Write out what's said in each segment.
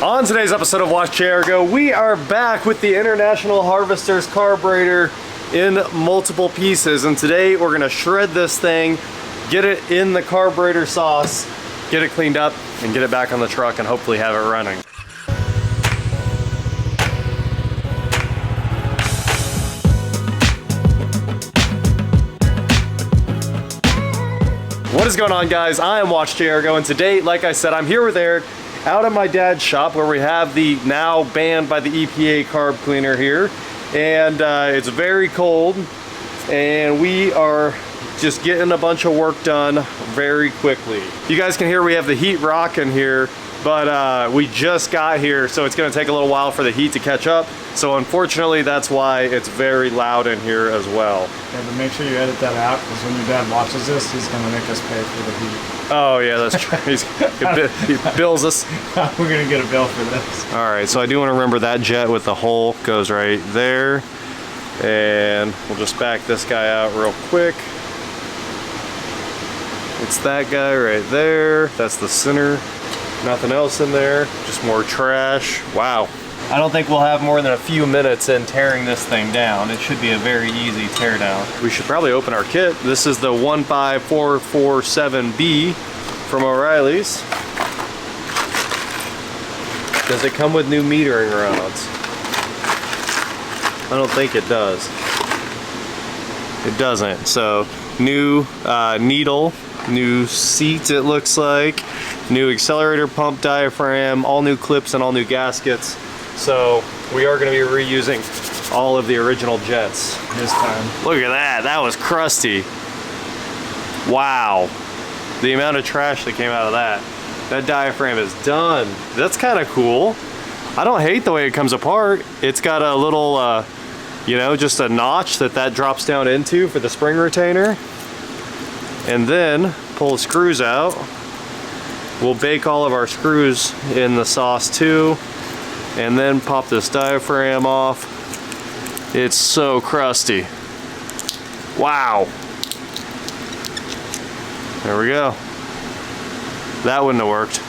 On today's episode of WatchJRGo, we are back with the International Harvester's carburetor in multiple pieces, and today we're gonna shred this thing, get it in the carburetor sauce, get it cleaned up, and get it back on the truck and hopefully have it running. What is going on, guys? I am WatchJRGo, and today, like I said, I'm here with Eric out at my dad's shop where we have the now banned by the EPA carb cleaner here, and it's very cold and we are just getting a bunch of work done very quickly. You guys can hear we have the heat rocking here, but we just got here, so it's going to take a little while for the heat to catch up. So unfortunately, that's why it's very loud in here as well. Yeah, but make sure you edit that out, because when your dad watches this, he's going to make us pay for the heat. Oh yeah, that's true. He bills us. We're going to get a bill for this. All right, so I do want to remember that jet with the hole goes right there. And we'll just back this guy out real quick. It's that guy right there. That's the center. Nothing else in there, just more trash. Wow. I don't think we'll have more than a few minutes in tearing this thing down. It should be a very easy tear down. We should probably open our kit. This is the 15447B from O'Reilly's. Does it come with new metering rods? I don't think it does. It doesn't. So new needle, new seats it looks like, new accelerator pump diaphragm, all new clips and all new gaskets. So we are going to be reusing all of the original jets this time. Look at that, that was crusty. Wow, the amount of trash that came out of that. That diaphragm is done. That's kind of cool. I don't hate the way it comes apart. It's got a little, you know, just a notch that drops down into for the spring retainer. And then pull the screws out. We'll bake all of our screws in the sauce too, and then pop this diaphragm off. It's so crusty. Wow. There we go. That wouldn't have worked.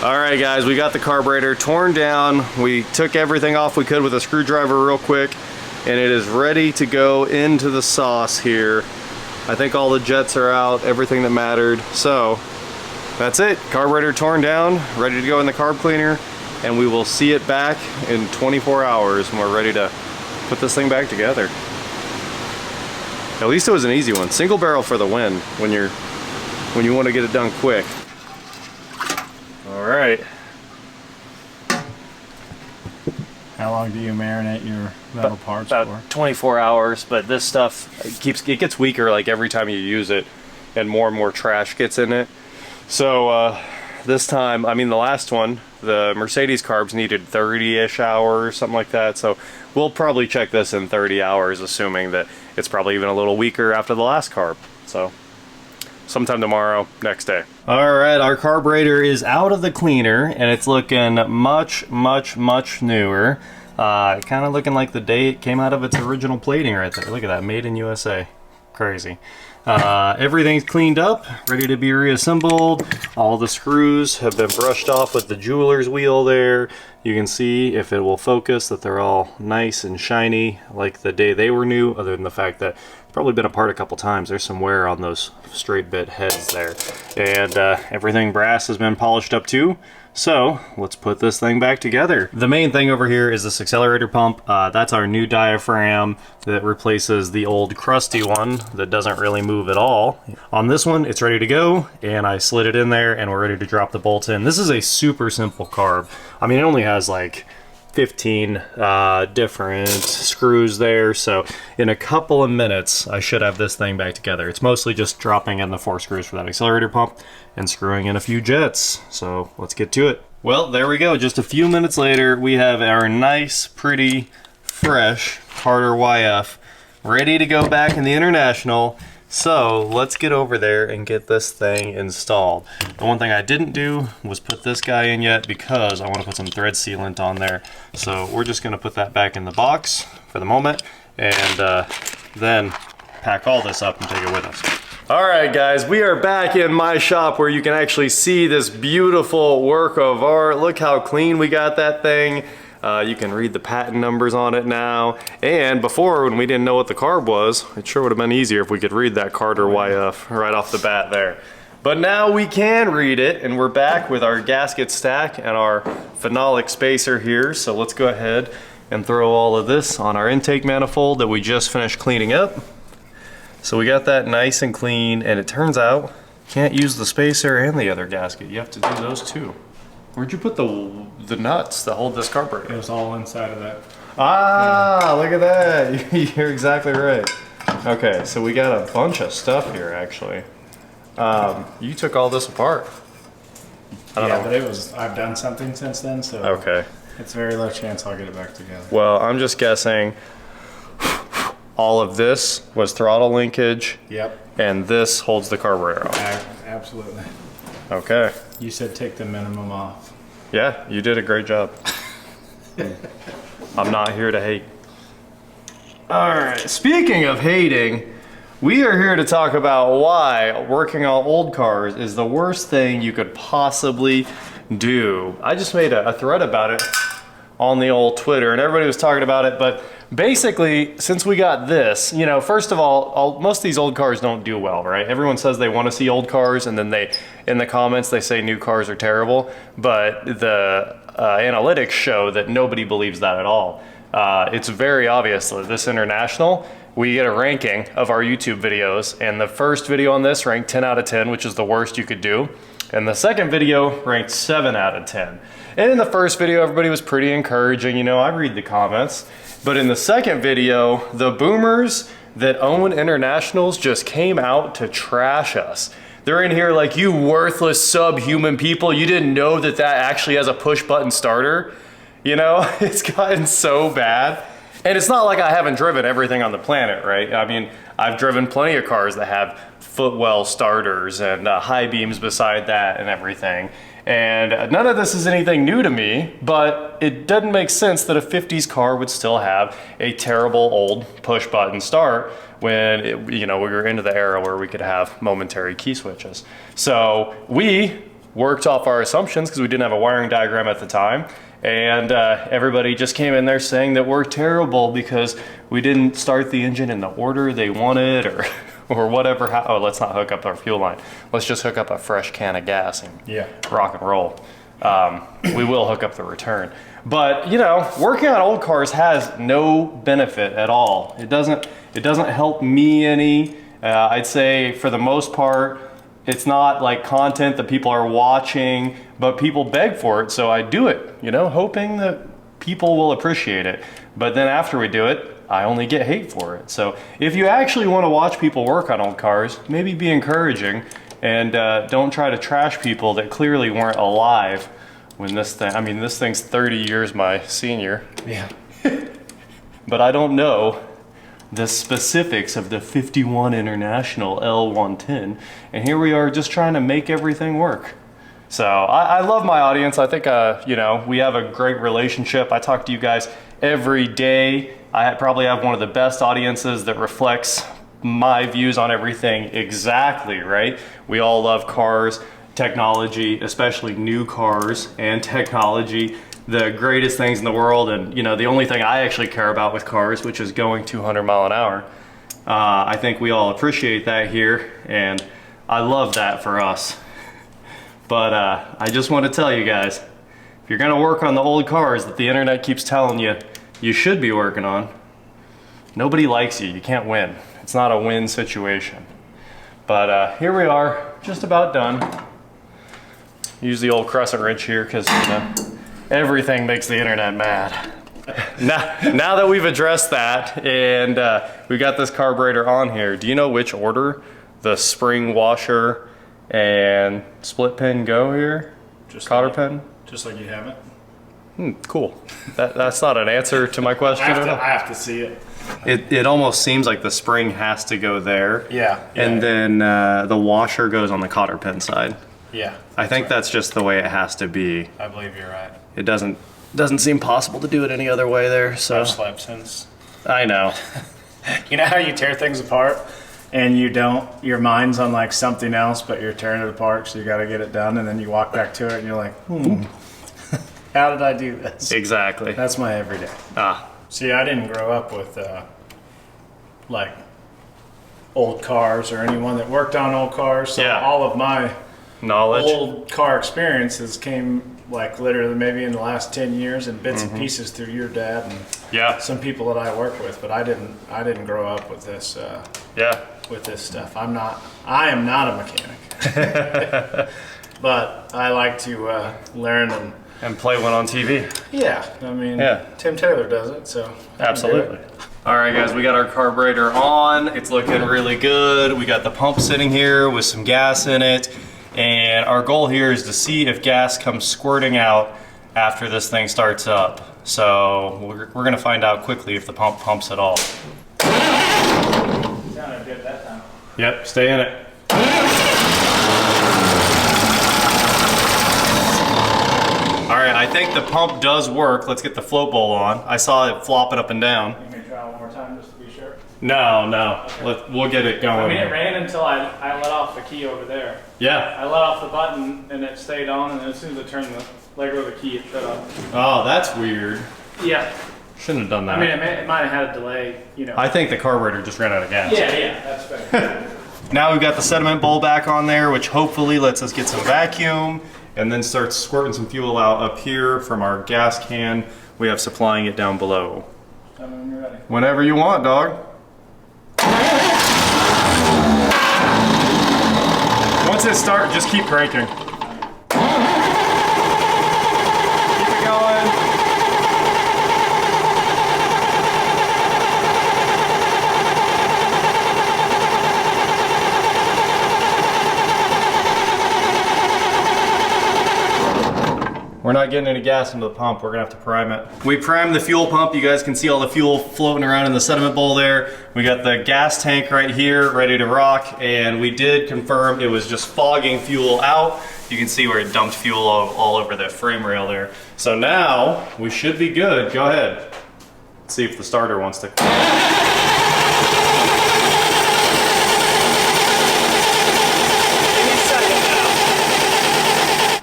All right, guys, we got the carburetor torn down. We took everything off we could with a screwdriver real quick, and it is ready to go into the sauce here. I think all the jets are out, everything that mattered. So that's it, carburetor torn down, ready to go in the carb cleaner, and we will see it back in 24 hours when we're ready to put this thing back together. At least it was an easy one. Single barrel for the win when you want to get it done quick. All right. How long do you marinate your metal parts for? About 24 hours, but this stuff it gets weaker like every time you use it, and more trash gets in it. So this time, I mean the last one, the Mercedes carbs needed 30-ish hours, something like that. So we'll probably check this in 30 hours, assuming that it's probably even a little weaker after the last carb. So sometime tomorrow, next day. All right, our carburetor is out of the cleaner, and it's looking much newer. Kind of looking like the day it came out of its original plating right there. Look at that, made in USA. Crazy. Everything's cleaned up, ready to be reassembled. All the screws have been brushed off with the jeweler's wheel there. You can see, if it will focus, that they're all nice and shiny like the day they were new, other than the fact that it's probably been apart a couple times. There's some wear on those straight bit heads there. And everything brass has been polished up too. So let's put this thing back together. The main thing over here is this accelerator pump. That's our new diaphragm that replaces the old crusty one that doesn't really move at all. On this one, it's ready to go, and I slid it in there and we're ready to drop the bolts in. This is a super simple carb. I mean, it only has like 15 different screws there, so in a couple of minutes I should have this thing back together. It's mostly just dropping in the 4 screws for that accelerator pump and screwing in a few jets, so let's get to it. Well, there we go. Just a few minutes later, we have our nice, pretty, fresh Carter YF ready to go back in the International. So let's get over there and get this thing installed. The one thing I didn't do was put this guy in yet, because I want to put some thread sealant on there. So we're just going to put that back in the box for the moment, and then pack all this up and take it with us. All right, guys, we are back in my shop where you can actually see this beautiful work of art. Look how clean we got that thing. You can read the patent numbers on it now. And before, when we didn't know what the carb was, it sure would have been easier if we could read that Carter YF right off the bat there. But now we can read it, and we're back with our gasket stack and our phenolic spacer here. So let's go ahead and throw all of this on our intake manifold that we just finished cleaning up. So we got that nice and clean, and it turns out you can't use the spacer and the other gasket. You have to do those too. Where'd you put the nuts that hold this carburetor? It was all inside of that. Ah, look at that. You're exactly right. Okay, so we got a bunch of stuff here actually. You took all this apart. I don't know. But it was, I've done something since then, so okay. It's very low chance I'll get it back together. Well, I'm just guessing all of this was throttle linkage. Yep. And this holds the carburetor off. Absolutely. Okay. You said take the minimum off. Yeah, you did a great job. I'm not here to hate. All right, speaking of hating, we are here to talk about why working on old cars is the worst thing you could possibly do. I just made a thread about it on the old Twitter, and everybody was talking about it, but basically, since we got this, you know, first of all, most of these old cars don't do well, right? Everyone says they want to see old cars, and then in the comments, they say new cars are terrible, but the analytics show that nobody believes that at all. It's very obvious that this International, we get a ranking of our YouTube videos, and the first video on this ranked 10 out of 10, which is the worst you could do. And the second video ranked 7 out of 10. And in the first video, everybody was pretty encouraging. You know, I read the comments. But in the second video, the boomers that own Internationals just came out to trash us. They're in here like, you worthless subhuman people. You didn't know that that actually has a push button starter. You know, it's gotten so bad. And it's not like I haven't driven everything on the planet, right? I mean, I've driven plenty of cars that have footwell starters and high beams beside that and everything. And none of this is anything new to me, but it doesn't make sense that a 50s car would still have a terrible old push button start when we were into the era where we could have momentary key switches. So we worked off our assumptions because we didn't have a wiring diagram at the time. And everybody just came in there saying that we're terrible because we didn't start the engine in the order they wanted, or whatever. Oh, let's not hook up our fuel line. Let's just hook up a fresh can of gas and rock and roll. We will hook up the return. But, you know, working on old cars has no benefit at all. It doesn't help me any. I'd say for the most part, it's not like content that people are watching, but people beg for it, so I do it, you know, hoping that people will appreciate it. But then after we do it, I only get hate for it. So if you actually want to watch people work on old cars, maybe be encouraging and don't try to trash people that clearly weren't alive when this thing, I mean, this thing's 30 years my senior. Yeah. But I don't know the specifics of the 51 International L110, and here we are just trying to make everything work. So I love my audience. I think you know, we have a great relationship. I talk to you guys every day. I probably have one of the best audiences that reflects my views on everything exactly, right? We all love cars, technology, especially new cars and technology, the greatest things in the world. And you know, the only thing I actually care about with cars, which is going 200 mile an hour. I think we all appreciate that here, and I love that for us. But I just want to tell you guys, if you're gonna work on the old cars that the internet keeps telling you you should be working on, nobody likes you. You can't win. It's not a win situation. But here we are, just about done. Use the old crescent wrench here because, you know, everything makes the internet mad. Now that we've addressed that and we got this carburetor on here, do you know which order the spring washer and split pin go here? Just cotter like, pin? Just like you have it. Cool. That's not an answer to my question. I have to see it. It almost seems like the spring has to go there. Yeah. And then the washer goes on the cotter pin side. Yeah. I think that's just the way it has to be. I believe you're right. It doesn't seem possible to do it any other way there. So I've slept since. I know. You know how you tear things apart? and you don't, your mind's on like something else, but you're tearing it apart, so you got to get it done, and then you walk back to it and you're like, how did I do this? Exactly. That's my everyday. See, I didn't grow up with like old cars or anyone that worked on old cars, so all of my knowledge, old car experiences came like literally maybe in the last 10 years in bits and pieces through your dad and some people that I work with, but I didn't grow up with this with this stuff. I am not a mechanic. But I like to learn and play one on TV. Yeah, I mean, Tim Taylor does it, so absolutely. All right, guys, we got our carburetor on. It's looking really good. We got the pump sitting here with some gas in it. And our goal here is to see if gas comes squirting out after this thing starts up. So we're gonna find out quickly if the pump pumps at all. Sounded good that time. Yep, stay in it. All right, I think the pump does work. Let's get the float bowl on. I saw it flopping up and down. You may try one more time just to be sure. No. Okay. We'll get it going. I mean, it ran until I let off the key over there. Yeah. I let off the button and it stayed on, and then as soon as I turned the leg over the key, it shut off. Oh, that's weird. Yeah. Shouldn't have done that. I mean, it might have had a delay, you know. I think the carburetor just ran out of gas. Yeah, that's fair. Now we've got the sediment bowl back on there, which hopefully lets us get some vacuum and then starts squirting some fuel out up here from our gas can. We have supplying it down below. Tell me when you're ready. Whenever you want, dog. Once it starts, just keep cranking. Keep it going. We're not getting any gas into the pump. We're gonna have to prime it. We primed the fuel pump. You guys can see all the fuel floating around in the sediment bowl there. We got the gas tank right here, ready to rock, and we did confirm it was just fogging fuel out. You can see where it dumped fuel all over the frame rail there. So now, we should be good. Go ahead. Let's see if the starter wants to.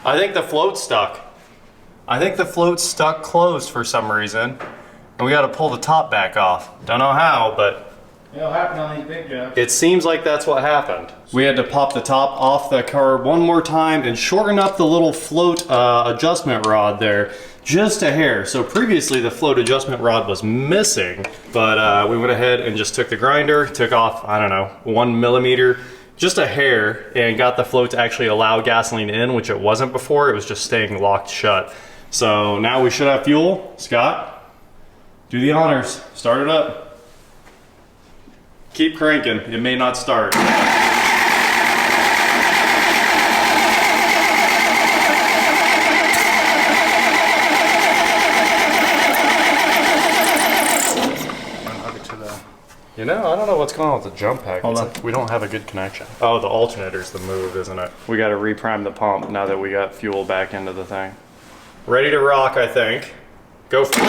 I think the float's stuck. I think the float's stuck closed for some reason, and we got to pull the top back off. Don't know how, but it'll happen on these big jobs. It seems like that's what happened. We had to pop the top off the carb one more time and shorten up the little float adjustment rod there just a hair. So previously the float adjustment rod was missing, but we went ahead and just took the grinder, took off, I don't know, 1 millimeter, just a hair, and got the float to actually allow gasoline in, which it wasn't before. It was just staying locked shut. So now we should have fuel. Scott, do the honors. Start it up. Keep cranking. It may not start. You know, I don't know what's going on with the jump pack. Hold on. Like we don't have a good connection. Oh, the alternator's the move, isn't it? We got to reprime the pump now that we got fuel back into the thing. Ready to rock, I think. Go for it.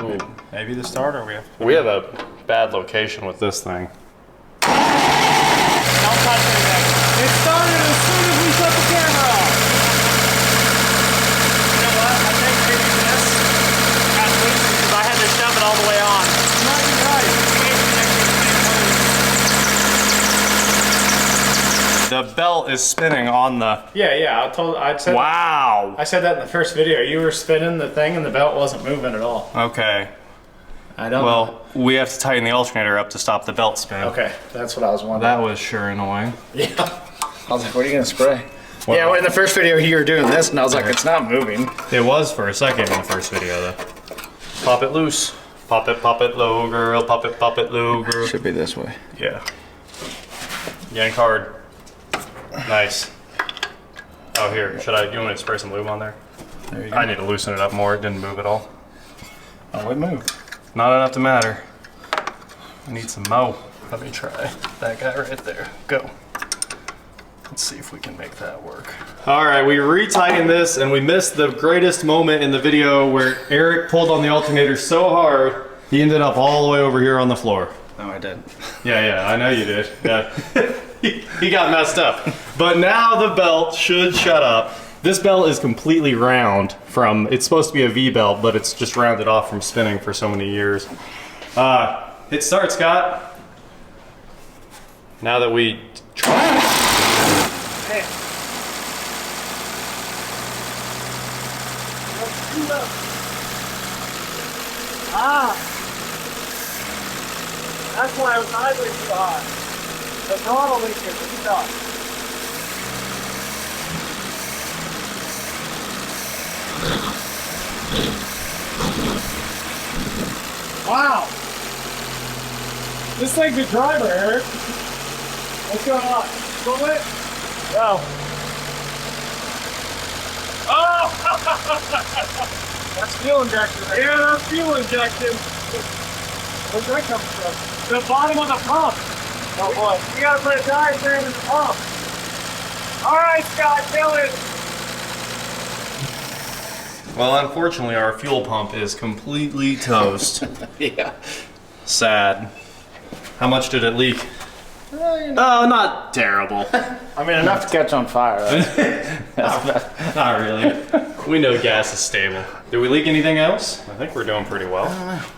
Ooh. Maybe the starter we have to. We have a bad location with this thing. Don't touch anything. It started as soon as we shut the camera off. You know what? I think maybe this got loose because I had to shove it all the way on. You might be right. The belt is spinning on the... Yeah, I said wow. I said that in the first video. You were spinning the thing and the belt wasn't moving at all. Okay. I don't know. Well, we have to tighten the alternator up to stop the belt spin. Okay, that's what I was wondering. That was sure annoying. Yeah. I was like, what are you going to spray? Well, yeah, well, in the first video you were doing this and I was like, it's not moving. It was for a second in the first video though. Pop it loose. Pop it low, girl. Pop it low, girl. Should be this way. Yeah. Yank hard. Nice. Oh, here. You want me to spray some lube on there? There you go. I need to loosen it up more. It didn't move at all. Oh, it moved. Not enough to matter. I need some mo. Let me try that guy right there. Go. Let's see if we can make that work. All right, we retightened this and we missed the greatest moment in the video where Eric pulled on the alternator so hard, he ended up all the way over here on the floor. No, I didn't. Yeah, I know you did. Yeah. He got messed up. But now the belt should shut up. This belt is completely round from, it's supposed to be a V belt, but it's just rounded off from spinning for so many years. Hit start, Scott. Now that we try. Hey. That's why I was idling too high. The throttle leak is stuck. Wow! This thing's a driver, Eric. What's going on? Go it? No. Oh! That's fuel injection. Right? Yeah, that's fuel injection. Where's that coming from? The bottom of the pump. Oh boy. You gotta put a diaphragm in the pump. Alright, Scott, kill it. Well, unfortunately, our fuel pump is completely toast. Yeah. Sad. How much did it leak? Oh, not terrible. I mean, enough to catch on fire. Not really. We know gas is stable. Did we leak anything else? I think we're doing pretty well.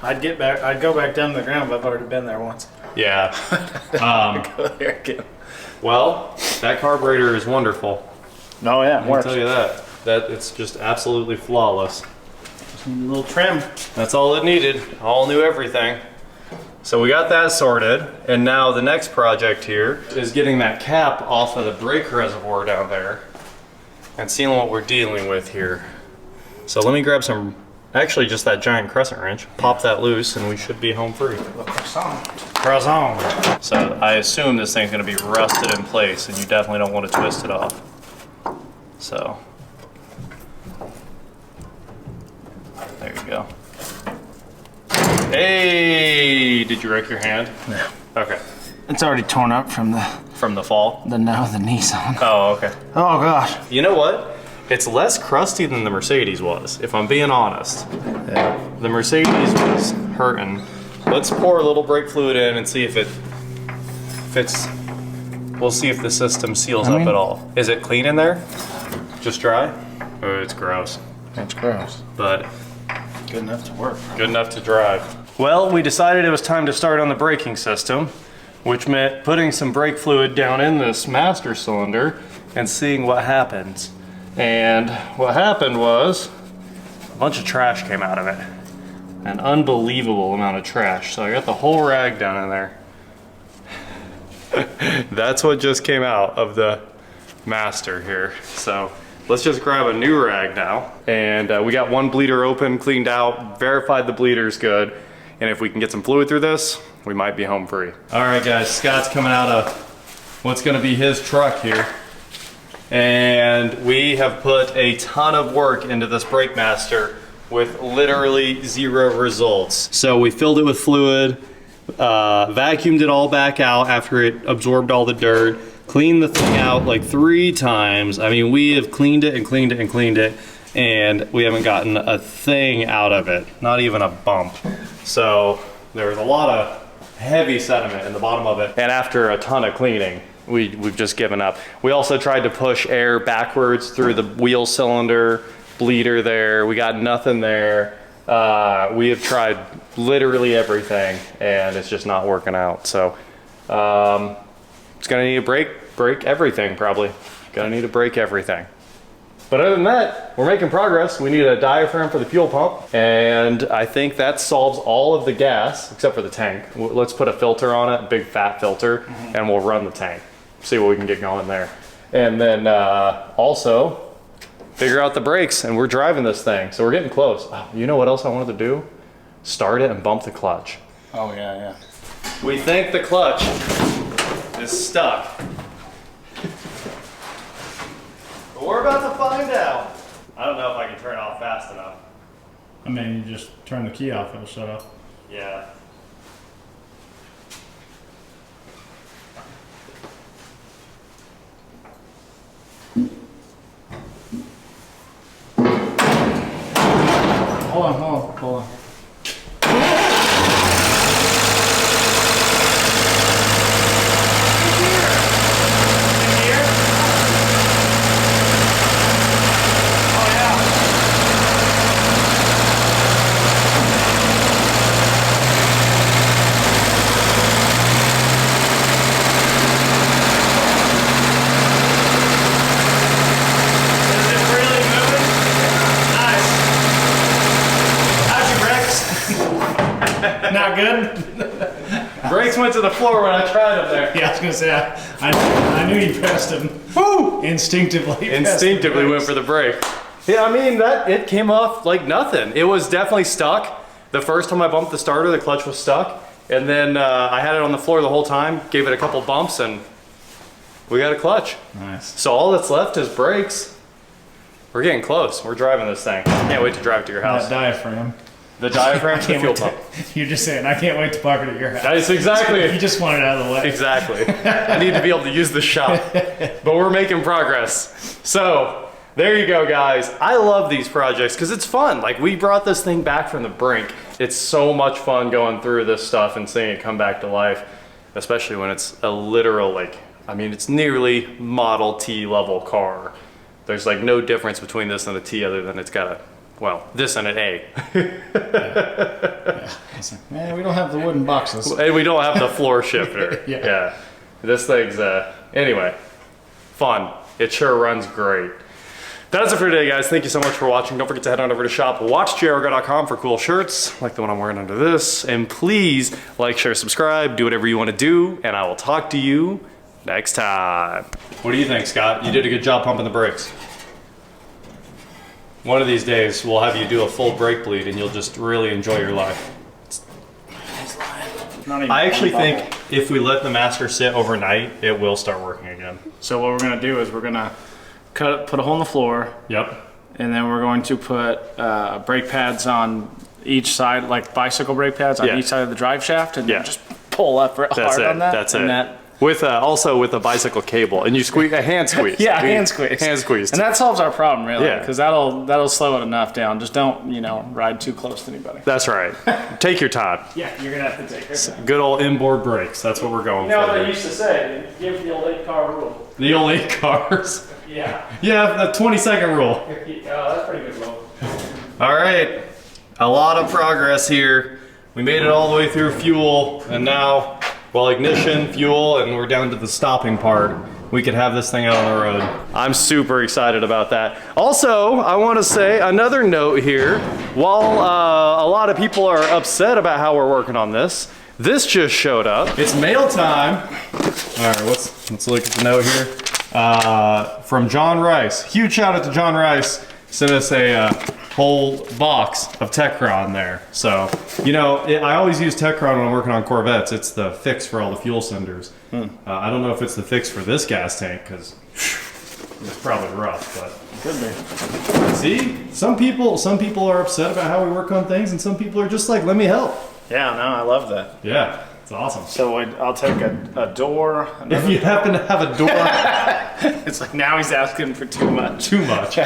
I don't know. I'd go back down to the ground, but I've already been there once. Yeah. Go there again. Well, that carburetor is wonderful. No, yeah, I can tell you that. It's just absolutely flawless. Just need a little trim. That's all it needed. All new everything. So we got that sorted, and now the next project here is getting that cap off of the brake reservoir down there and seeing what we're dealing with here. So let me grab some, actually just that giant crescent wrench, pop that loose, and we should be home free. Croissant. So I assume this thing's gonna be rusted in place, and you definitely don't want to twist it off. So, there you go. Hey, did you wreck your hand? No. Okay. It's already torn up from the fall? the Nissan. Oh, okay. Oh gosh. You know what? It's less crusty than the Mercedes was, if I'm being honest. Yeah. The Mercedes was hurting. Let's pour a little brake fluid in and see if it fits. We'll see if the system seals up at all. Is it clean in there? Just dry? Oh, it's gross. It's gross. But good enough to work. Good enough to drive. Well, we decided it was time to start on the braking system, which meant putting some brake fluid down in this master cylinder and seeing what happens. And what happened was a bunch of trash came out of it. An unbelievable amount of trash. So I got the whole rag down in there. That's what just came out of the master here. So let's just grab a new rag now. And we got one bleeder open, cleaned out, verified the bleeder's good. And if we can get some fluid through this, we might be home free. All right guys, Scott's coming out of what's gonna be his truck here. And we have put a ton of work into this brake master with literally zero results. So we filled it with fluid, vacuumed it all back out after it absorbed all the dirt, cleaned the thing out like 3 times. I mean, we have cleaned it and cleaned it and cleaned it, and we haven't gotten a thing out of it, not even a bump. So there was a lot of heavy sediment in the bottom of it. And after a ton of cleaning, we've just given up. We also tried to push air backwards through the wheel cylinder, bleeder there. We got nothing there. We have tried literally everything, and it's just not working out. So it's gonna need a break everything probably. Gonna need to break everything. But other than that, we're making progress. We need a diaphragm for the fuel pump, and I think that solves all of the gas, except for the tank. Let's put a filter on it, a big fat filter, and we'll run the tank. See what we can get going there. And then also, figure out the brakes, and we're driving this thing. So we're getting close. Oh, you know what else I wanted to do? Start it and bump the clutch. Oh yeah, yeah. We think the clutch is stuck. But we're about to find out. I don't know if I can turn it off fast enough. I mean, you just turn the key off, it'll shut off. Yeah. Hold on. Not good? Brakes went to the floor when I tried them there. Yeah, I was gonna say, I knew you pressed them. Woo! Instinctively Went for the brake. Yeah, I mean, it came off like nothing. It was definitely stuck. The first time I bumped the starter, the clutch was stuck. And then I had it on the floor the whole time, gave it a couple bumps, and we got a clutch. Nice. So all that's left is brakes. We're getting close. We're driving this thing. Can't wait to drive it to your house. That diaphragm. The diaphragm, the fuel pump. You're just saying, I can't wait to park it at your house. That's exactly. You just want it out of the way. Exactly. I need to be able to use the shop. But we're making progress. So, there you go, guys. I love these projects because it's fun. Like, we brought this thing back from the brink. It's so much fun going through this stuff and seeing it come back to life, especially when it's a literal, like, I mean, it's nearly Model T level car. There's like no difference between this and a T other than it's got a, well, this and an A. Yeah. Man, we don't have the wooden boxes. And we don't have the floor shifter. Yeah. This thing's, anyway, fun. It sure runs great. That's it for today, guys. Thank you so much for watching. Don't forget to head on over to shop WatchJRGo.com for cool shirts, like the one I'm wearing under this. And please like, share, subscribe, do whatever you want to do, and I will talk to you next time. What do you think, Scott? You did a good job pumping the brakes. One of these days, we'll have you do a full brake bleed and you'll just really enjoy your life. I actually think if we let the master sit overnight, it will start working again. So what we're gonna do is we're gonna put a hole in the floor. Yep. And then we're going to put brake pads on each side, like bicycle brake pads on each side of the drive shaft, and then just pull up hard on that. That's it. With also with a bicycle cable, and you squeeze a hand squeeze. Yeah, hand squeeze. Hand squeeze. And that solves our problem, really. Yeah. Because that'll slow it enough down. Just don't, ride too close to anybody. That's right. Take your time. Yeah, you're gonna have to take your time. Good old inboard brakes. That's what we're going for. You know what they used to say? Give the old 8-car rule. The old 8 cars. Yeah. Yeah, the 20-second rule. Oh, that's pretty good rule. All right. A lot of progress here. We made it all the way through fuel, and now, well, ignition, fuel, and we're down to the stopping part. We could have this thing out on the road. I'm super excited about that. Also, I want to say another note here. While a lot of people are upset about how we're working on this, this just showed up. It's mail time. All right, let's look at the note here. From John Rice. Huge shout out to John Rice. Sent us a whole box of Techron there. So, I always use Techron when I'm working on Corvettes. It's the fix for all the fuel cylinders. I don't know if it's the fix for this gas tank, because it's probably rough, but could be. See, some people are upset about how we work on things, and some people are just like, let me help. Yeah, no, I love that. Yeah, it's awesome. So I'll take a door. If you happen to have a door. It's like now he's asking for too much. Too much.